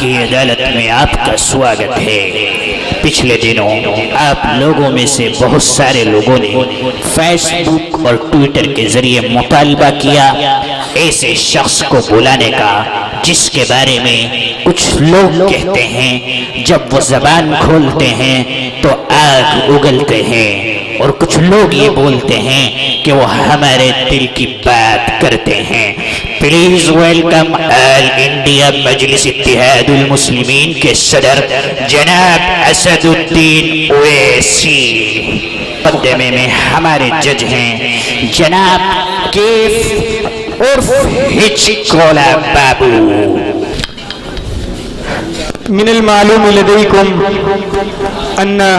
की अदालत में आपका स्वागत है। पिछले दिनों आप लोगों में से बहुत सारे लोगों ने फेसबुक और ट्विटर के जरिए मुतालबा किया ऐसे शख्स को बुलाने का जिसके बारे में कुछ लोग कहते हैं जब वो जबान खोलते हैं तो आग उगलते हैं, और कुछ लोग ये बोलते हैं कि वो हमारे दिल की बात करते हैं। प्लीज वेलकम ऑल इंडिया मजलिस इत्तेहादुल मुस्लिमीन के सदर जनाब असदुद्दीन ओवैसी। मुकद्दमे में हमारे जज हैं जनाब कैफ उर्फ हिचकोला बाबू। मिनल मालूम लदयकुम अन्ना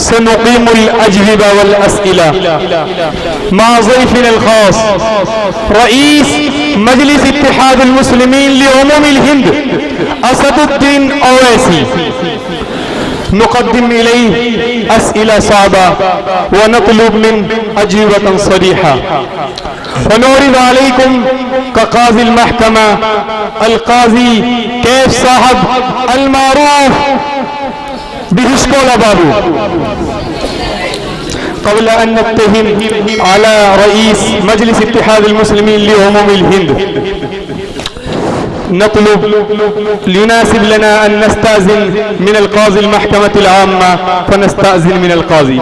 सनुकीमुल अजविबा वल अस्इला मा ज़ैफिनल ख़ास रईस मजलिस इत्तेहादुल मुस्लिमीन लिउमूमिल हिंद असदुद्दीन ओवैसी। नुक़द्दिम इलैहि अस्इला साबा व नतलुब मिन अजविबतन सरीहा ونورد عليكم كقاضي المحكمة القاضي كيف صاحب المعروف بهشكولا بابو. قبل أن نتهم على رئيس مجلس اتحاد المسلمين لعموم الهند نطلب ليناسب لنا أن نستأذن من القاضي المحكمة العامة، فنستأذن من القاضي.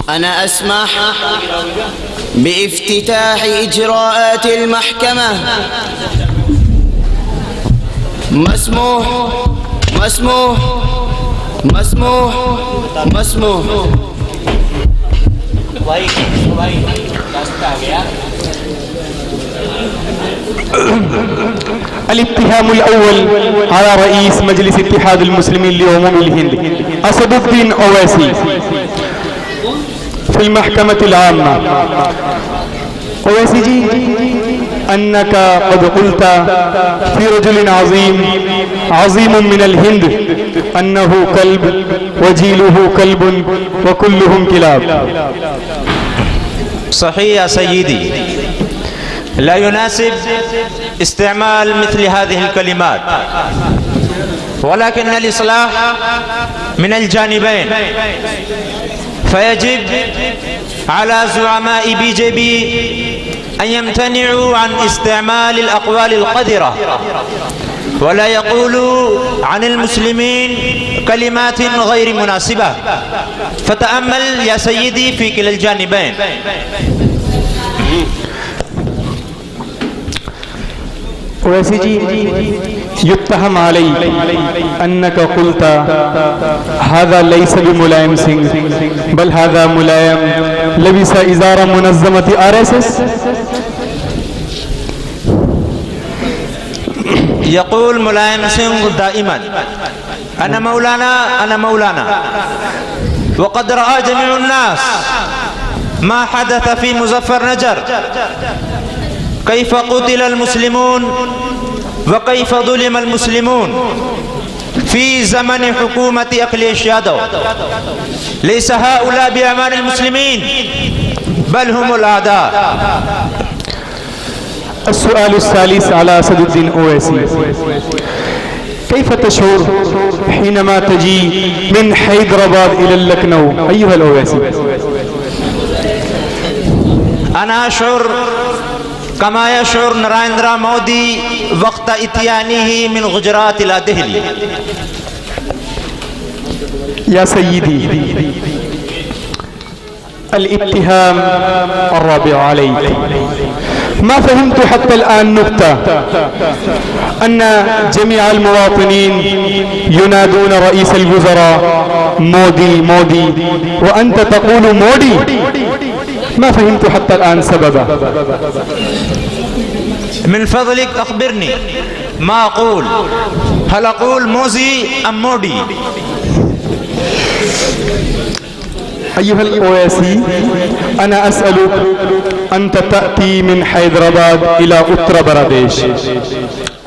أنا أسمح بافتتاح إجراءات المحكمة. مسموح مسموح مسموح مسموح. الاتهام الأول على رئيس مجلس اتحاد المسلمين لعموم الهند أسد الدين أويسي في المحكمة العامة. أويسي جي أنك قد قلت في رجل عظيم من الهند أنه كلب وجيله كلب وكلهم كلاب. صحيح يا سيدي، لا يناسب استعمال مثل هذه الكلمات، ولكن الإصلاح من الجانبين، فيجب على زعماء BJP أن يمتنعوا عن استعمال الأقوال القذرة ولا يقولوا عن المسلمين كلمات غير مناسبة. فتأمل يا سيدي في كلا الجانبين. ويسي جي يتهم علي أنك قلت هذا ليس بملايم سنگھ بل هذا ملايم لبس إزار منظمة RSS. يقول ملايم سنگھ دائما أنا مولانا أنا مولانا، وقد رأى جميع الناس ما حدث في مظفر نجر، كيف قتل المسلمون وكيف ظلم المسلمون في زمن حكومة أخيليش يادو. ليس هؤلاء بأمان المسلمين بل هم الأعداء. السؤال الثالث على أسد الدين أويسي، كيف تشعر حينما تجي من حيدرباد إلى اللكنو أيها الأويسي؟ أنا أشعر كما يشعر نريندرا مودي وقت اتيانه من غجرات إلى دهلي. يا سيدي، الاتهام الرابع عليك. ما فهمت حتى الآن نكتة أن جميع المواطنين ينادون رئيس الوزراء مودي مودي وأنت تقول مودي. ما فهمت حتى الآن سببه. من فضلك أخبرني ما أقول، هل أقول موزي أم مودي؟ أيها الأويسي، أنا أسألك، أنت تأتي من حيدرباد إلى أتر برديش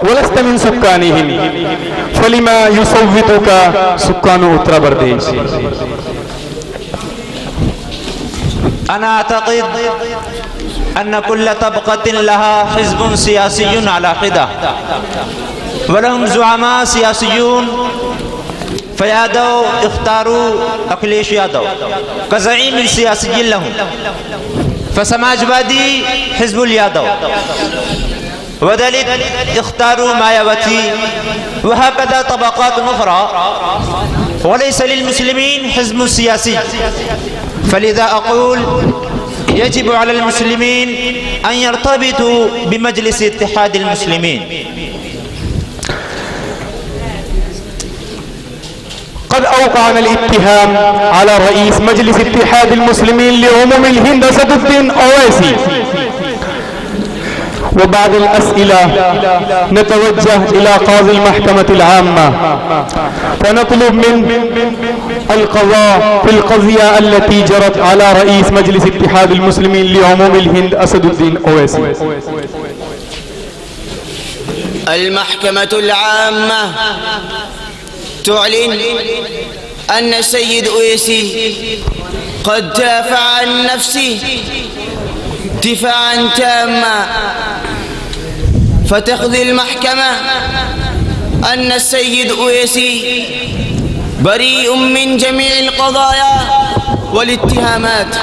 ولست من سكانهم، فلما يصوتك سكان أتر برديش؟ أنا أعتقد أن كل طبقة لها حزب سياسي على حدة ولهم زعماء سياسيون، فيادو اختاروا أخيلیش یادو كزعيم سياسي لهم، فسماجوادي حزب اليادو، وذلك اختاروا ماياوتي، وهكذا طبقات أخرى. وليس للمسلمين حزب سياسي، فلذا أقول يجب على المسلمين أن يرتبطوا بمجلس اتحاد المسلمين. قد أوقعنا الاتهام على رئيس مجلس اتحاد المسلمين لعموم الهند أسد الدين أويسي، وبعد الأسئلة نتوجه إلى قاضي المحكمة العامة ونطلب من القضاء في القضية التي جرت على رئيس مجلس اتحاد المسلمين لعموم الهند أسد الدين أويسي. المحكمة العامة تعلن أن السيد أويسي قد دافع عن نفسه دفاعا تاما، فتقضي المحكمة أن السيد أويسي بريء من جميع القضايا والاتهامات،